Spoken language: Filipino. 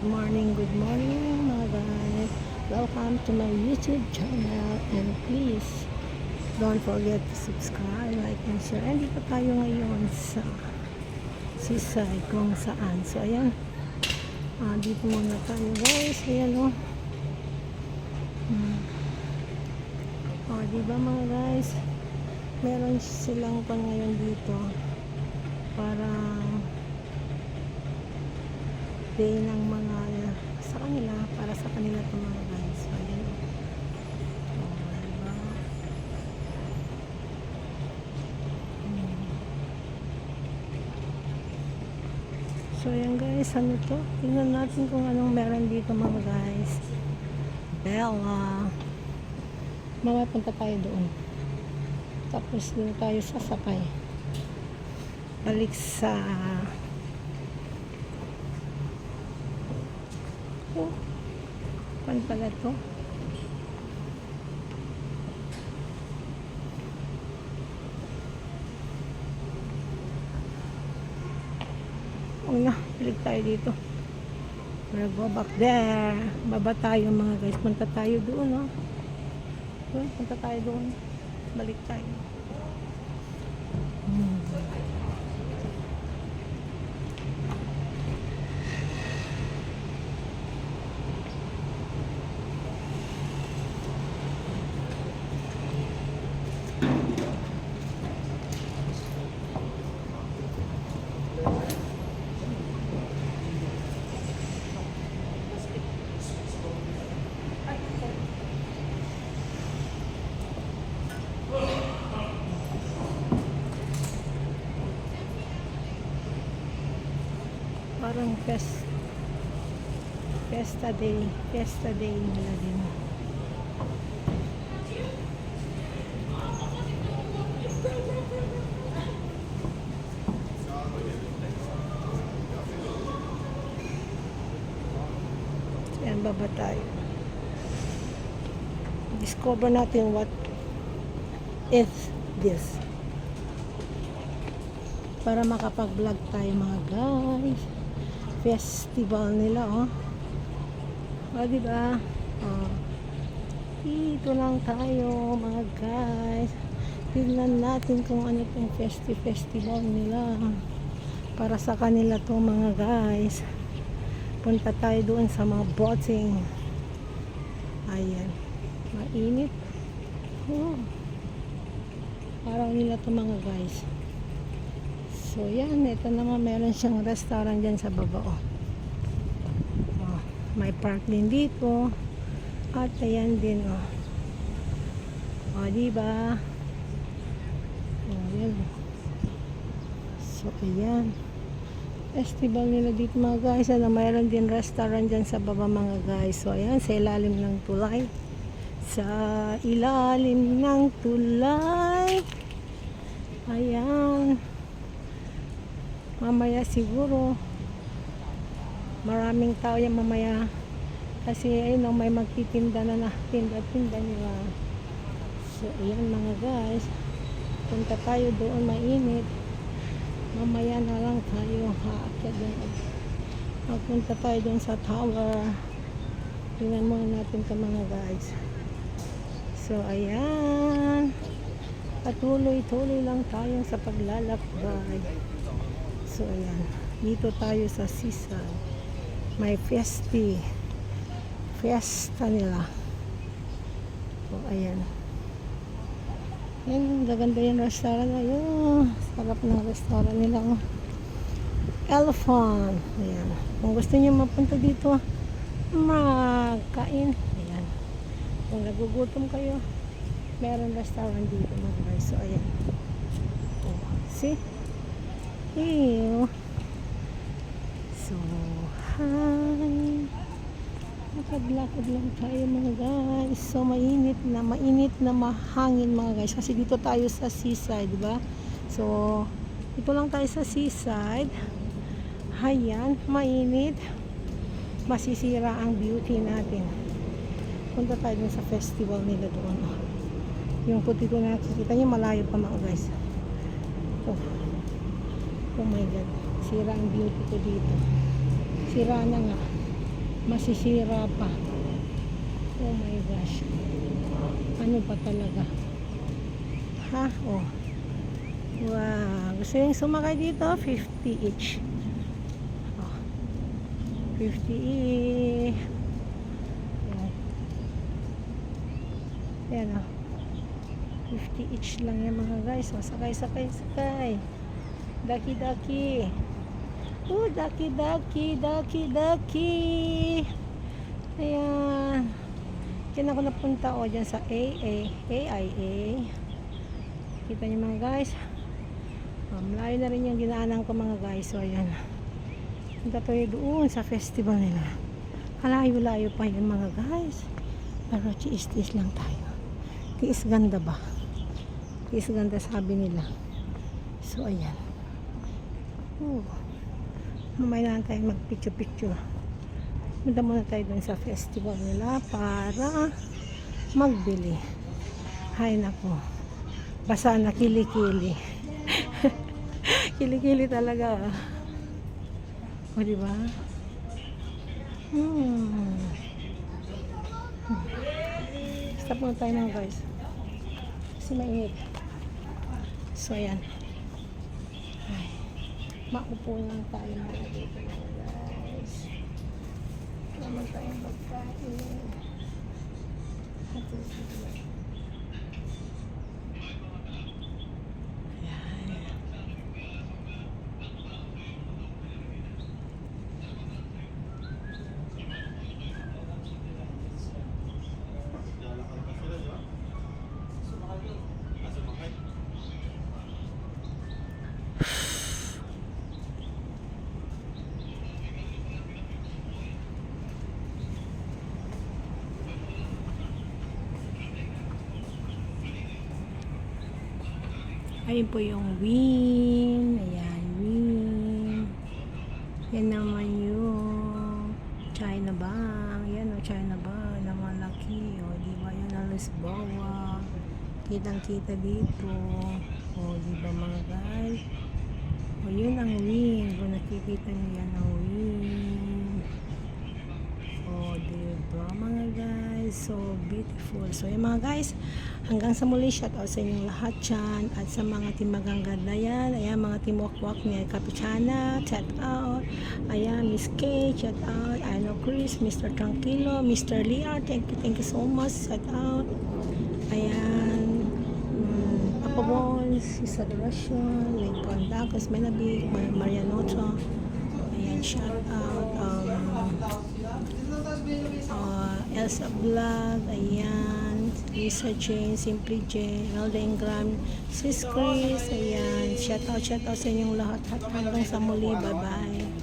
good morning mga guys. Welcome to my YouTube channel and please don't forget to subscribe, like and share. And dito tayo ngayon sa seaside kung saan. So ayan, dito muna tayo guys. Ayan o. Diba mga guys, meron silang pan ngayon dito para day ng mga sa kanila, para sa kanila itong mga guys. So ayan o. Diba? So ayan guys, ano to? Tingnan natin kung anong meron dito mga guys. Bella. Mamaya punta tayo doon. Tapos doon tayo sasakay. Balik sa pan pala to. Balik tayo dito. We'll go back there. Baba tayo mga guys. Punta tayo doon, no? Punta tayo doon. Balik tayo. Parang fiesta day nila din. Ayan, baba tayo. Discover natin what is this. Para makapag-vlog tayo mga guys. Festival nila, oh. Diba? Dito lang tayo mga guys. Tignan natin kung ano itong festival nila. Para sa kanila to mga guys. Punta tayo doon sa mga boating. Ayan. Mainit. Parang nila to mga guys. So yan, ito naman meron siyang restaurant dyan sa baba, oh. May park din dito. At ayan din, oh. Diba? Ayan. So ayan. Festival nila dito mga guys. Mayroon din restaurant dyan sa baba mga guys. So ayan, sa ilalim ng tulay. Sa ilalim ng tulay. Ayan. Mamaya siguro maraming tao yan mamaya kasi ayun, may magtitinda na tinda nila. So ayan mga guys, punta tayo doon, mainit. Mamaya na lang tayo haakyat doon. Magpunta tayo doon sa tower. Tingnan muna natin ito mga guys. So ayan, patuloy-tuloy lang tayo sa paglalakbay. So ayan, dito tayo sa seaside. May fiesta nila. So ayan. Ayan, gaganda yung restaurant. Ayun, sarap ng restaurant nila. Elephant. Ayan. Kung gusto niyo mapunta dito, magkain. Ayan. Kung nagugutom kayo, meron restaurant dito mga guys. So ayan. See? Ew. So, hi. Lakad-lakad lang tayo mga guys. So, mainit na mahangin mga guys. Kasi dito tayo sa seaside, diba? So, dito lang tayo sa seaside. Ayan, mainit. Masisira ang beauty natin. Punta tayo dun sa festival nila doon. Yung puti ko na nakikita nyo, malayo pa mga guys. Oh my god, sira ang beauty ko dito. Sira na nga. masisira pa. Oh my gosh. Ano pa talaga? Ha? Oh. Wow. Gusto yung sumakay dito? 50 each. Oh. 50 each. Yan. Yan oh. 50 each lang yan mga guys. O, sakay. Daki. Oh, daki. Ayan. Diyan ako napunta o, dyan sa AIA. Kita niyo mga guys. Malayo na rin yung ginaanan ko mga guys. So, ayan. Punta tayo doon sa festival nila. Kalayo-layo pa yun mga guys. Pero tiis lang tayo. Tiis ganda ba? Tiis ganda sabi nila. So, ayan. Mamaya na tayo mag-picture. Punta muna tayo doon sa festival nila para magbili. Hay nako. Basa na kilikili. Kilikili talaga. O, diba? Stop muna tayo mga guys. Kasi mainit. So, ayan. Ay. Maupo lang tayo mga dito mga guys. Naman tayong magkain. Ayun po yung win. Ayan, win. Yan naman yung China Bank. Yan o, China Bank na malaki. O, diba yun ang Lisboa. Kitang-kita dito. O, diba mga guys? O, yun ang win. Kung nakikita nyo yan ang win. O, diba mga guys? So beautiful. So, yung mga guys, hanggang sa muli, shout out sa inyong lahat dyan. At sa mga timagang ganda yan. Ayan, mga timwakwak ni Capichana. Shout out. Ayan, Miss Kay. Shout out. I know Chris. Mr. Tranquilo. Mr. Liar. Thank you so much. Shout out. Ayan. Papa Bones. Sis Adoration. Lincoln Dacos. Menabig. Marianoto. Ayan, shout out. Elsa Vlog, ayan, Lisa Jane, Simply Jane, Elda Ingram, Sis Chris, ayan, shout out sa inyong lahat, hanggang sa muli, bye bye.